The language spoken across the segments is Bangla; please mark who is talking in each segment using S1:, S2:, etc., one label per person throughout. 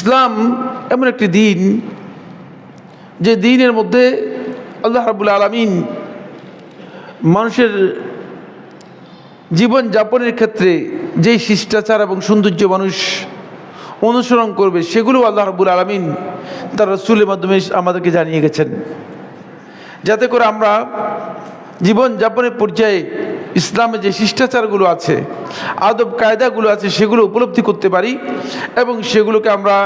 S1: ইসলাম এমন একটি দিন যে দিনের মধ্যে আল্লাহ রাব্বুল আলামিন মানুষের জীবন যাপনের ক্ষেত্রে যেই শিষ্টাচার এবং সৌন্দর্য মানুষ অনুসরণ করবে সেগুলো আল্লাহ রাব্বুল আলামিন তার রাসূলের মাধ্যমে আমাদেরকে জানিয়ে গেছেন, যাতে করে আমরা জীবন যাপনের পর্যায়ে ইসলামে যে শিষ্টাচারগুলো আছে, আদব কায়দাগুলো আছে, সেগুলো উপলব্ধি করতে পারি এবং সেগুলোকে আমরা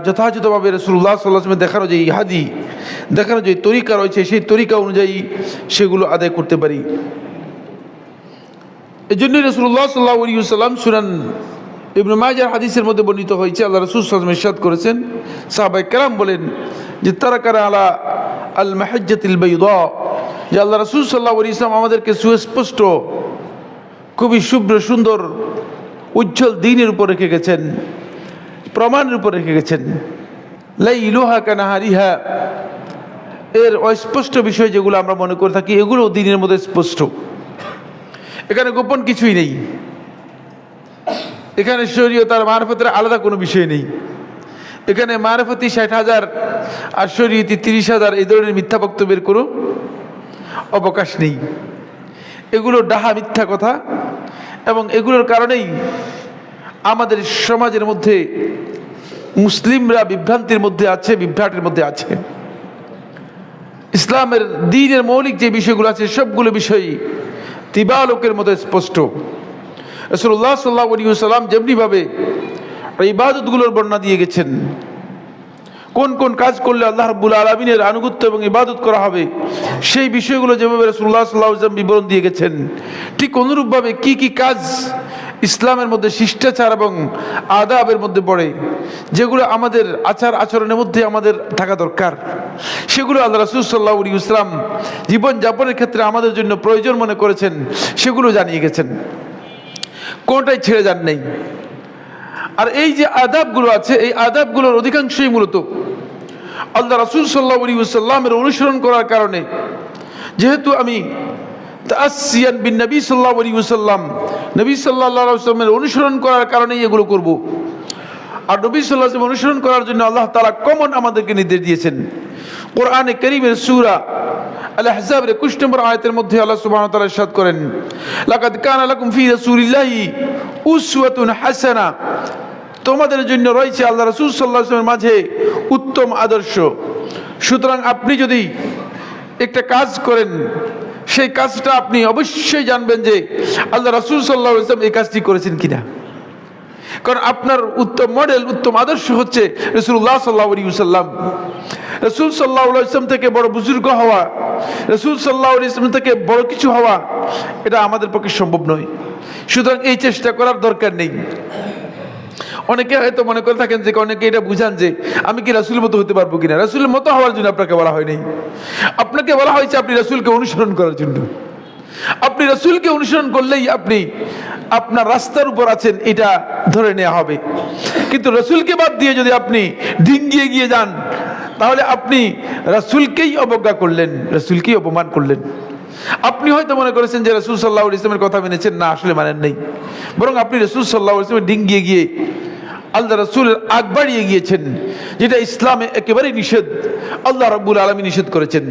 S1: যথাযথভাবে রাসূলুল্লাহ সাল্লাল্লাহু আলাইহি ওয়াসাল্লাম দেখানো যে হাদি, দেখানো যে তরিকা রয়েছে সেই তরিকা অনুযায়ী সেগুলো আদায় করতে পারি। এই জন্যই রাসূলুল্লাহ সাল্লাল্লাহু আলাইহি ওয়াসাল্লাম সুনান ইবনে মাজাহ হাদিসের মধ্যে বর্ণিত হয়েছে, আল্লাহ রাসূল সাল্লাল্লাহু আলাইহি ওয়াসাল্লাম ইরশাদ করেছেন, সাহাবায়ে কেরাম বলেন যে তারাকানা আলা আল মাহজ্জাতিল বাইদা, যে আল্লাহ রাসূল সাল্লাল্লাহু আলাইহি ওয়াসাল্লাম আমাদেরকে সুস্পষ্ট খুবই শুভ্র সুন্দর উজ্জ্বল দ্বীনের উপর রেখে গেছেন, প্রমাণের উপর রেখে গেছেন। লাইলুহা কানাহারিহা, এর অস্পষ্ট বিষয় যেগুলো আমরা মনে করে থাকি এগুলো দ্বীনের মধ্যে স্পষ্ট, এখানে গোপন কিছুই নেই, এখানে শরীয়ত আর মারফতের আলাদা কোনো বিষয় নেই, এখানে মারফতি 60,000 আর শরীয়তি 30,000 এই ধরনের মিথ্যা বক্তব্যের কোনো অবকাশ নেই। এগুলো ডাহা মিথ্যা কথা এবং এগুলোর কারণেই আমাদের সমাজের মধ্যে মুসলিমরা বিভ্রান্তির মধ্যে আছে, বিভ্রাটের মধ্যে আছে। ইসলামের দ্বীনের মৌলিক যে বিষয়গুলো আছে সবগুলো বিষয়ই তিবালকের মধ্যে স্পষ্ট। রাসূলুল্লাহ সাল্লাল্লাহু আলাইহি ওয়াসাল্লাম যেমনিভাবে ইবাদতগুলোর বর্ণনা দিয়ে গেছেন, কোন কোন কাজ করলে আল্লাহ রাব্বুল আলামিনের আনুগত্য এবং ইবাদত করা হবে সেই বিষয়গুলো যেভাবে রাসূলুল্লাহ সাল্লাল্লাহু আলাইহি ওয়াসাল্লাম বিবরণ দিয়ে গেছেন, ঠিক অনুরূপভাবে কি কি কাজ ইসলামের মধ্যে শিষ্টাচার এবং আদাবের মধ্যে পড়ে, যেগুলো আমাদের আচার আচরণের মধ্যে আমাদের থাকা দরকার, সেগুলো আল্লাহ রাসূল সাল্লাল্লাহু আলাইহি ওয়াসাল্লাম জীবন যাপনের ক্ষেত্রে আমাদের জন্য প্রয়োজন মনে করেছেন, সেগুলো জানিয়ে গেছেন, কোনটাই ছেড়ে যান নাই। আর এই যে আদাবগুলো আছে এই আদাবগুলোর অধিকাংশই মূলত আল্লাহ রাসূল সাল্লাল্লাহু আলাইহি ওয়াসাল্লামের অনুসরণ করার কারণে, যেহেতু আমি তাআসসিয়ান বিন নবী সাল্লাল্লাহু আলাইহি ওয়াসাল্লাম, নবী সাল্লাল্লাহু আলাইহি ওয়াসাল্লামের অনুসরণ করার কারণেই এগুলো করব। আর নবী সাল্লাল্লাহু আলাইহি ওয়াসাল্লাম অনুসরণ করার জন্য আল্লাহ তাআলা কমন আমাদেরকে নির্দেশ দিয়েছেন। কোরআনে কারীমের সূরা আল আহজাবের 21 নম্বর আয়াতের মধ্যে আল্লাহ সুবহানাহু ওয়া তাআলা ইরশাদ করেন, লাকাদ কানা লাকুম ফি রাসূলিল্লাহি উসওয়াতুন হাসানা, তোমাদের জন্য রয়েছে আল্লাহ রাসূল সাল্লাল্লাহু আলাইহি ওয়াসাল্লামের মাঝে উত্তম আদর্শ। সুতরাং আপনি যদি একটা কাজ করেন সেই কাজটা আপনি অবশ্যই জানবেন যে আল্লাহ রাসূল সাল্লাল্লাহু আলাইহি ওয়াসাল্লাম এই কাজটি করেছেন কিনা, কারণ আপনার উত্তম মডেল, উত্তম আদর্শ হচ্ছে রাসূলুল্লাহ সাল্লাল্লাহু আলাইহি ওয়াসাল্লাম। রাসূল সাল্লাল্লাহু আলাইহি ওয়াসাল্লাম থেকে বড় বুজুর্গ হওয়া, রাসূল সাল্লাল্লাহু আলাইহি ওয়াসাল্লাম থেকে বড় কিছু হওয়া, এটা আমাদের পক্ষে সম্ভব নয়। সুতরাং এই চেষ্টা করার দরকার নেই। অনেকে হয়তো মনে করে থাকেন যে অনেকে এটা বুঝান যে আমি কি রাসূলের মতো হতে পারবো কিনা। রাসূলের মতো হওয়ার জন্য আপনাকে বলা হয়নি, আপনাকে বলা হয়েছে আপনি রাসূলকে অনুসরণ করার জন্য। আপনি রাসূলকে অনুসরণ করলেই আপনি আপনার রাস্তার উপর আছেন এটা ধরে নেওয়া হবে। কিন্তু রাসূলকে বাদ দিয়ে যদি আপনি ডিঙ্গিয়ে গিয়ে যান তাহলে আপনি রাসূলকেই অবজ্ঞা করলেন, রাসূলকেই অপমান করলেন। আপনি হয়তো মনে করেছেন যে রাসূল সাল্লাল্লাহু আলাইহি ওয়াসাল্লামের কথা মেনেছেন, না, আসলে মানেন নাই, বরং আপনি রাসূল সাল্লাল্লাহু আলাইহি ওয়াসাল্লামের ডিঙ্গিয়ে গিয়ে আল্লাহ রাসূলের আগ বাড়িয়ে গিয়েছেন, যেটা ইসলামে একেবারেই নিষেধ, আল্লাহ রাব্বুল আলামিন নিষেধ করেছেন।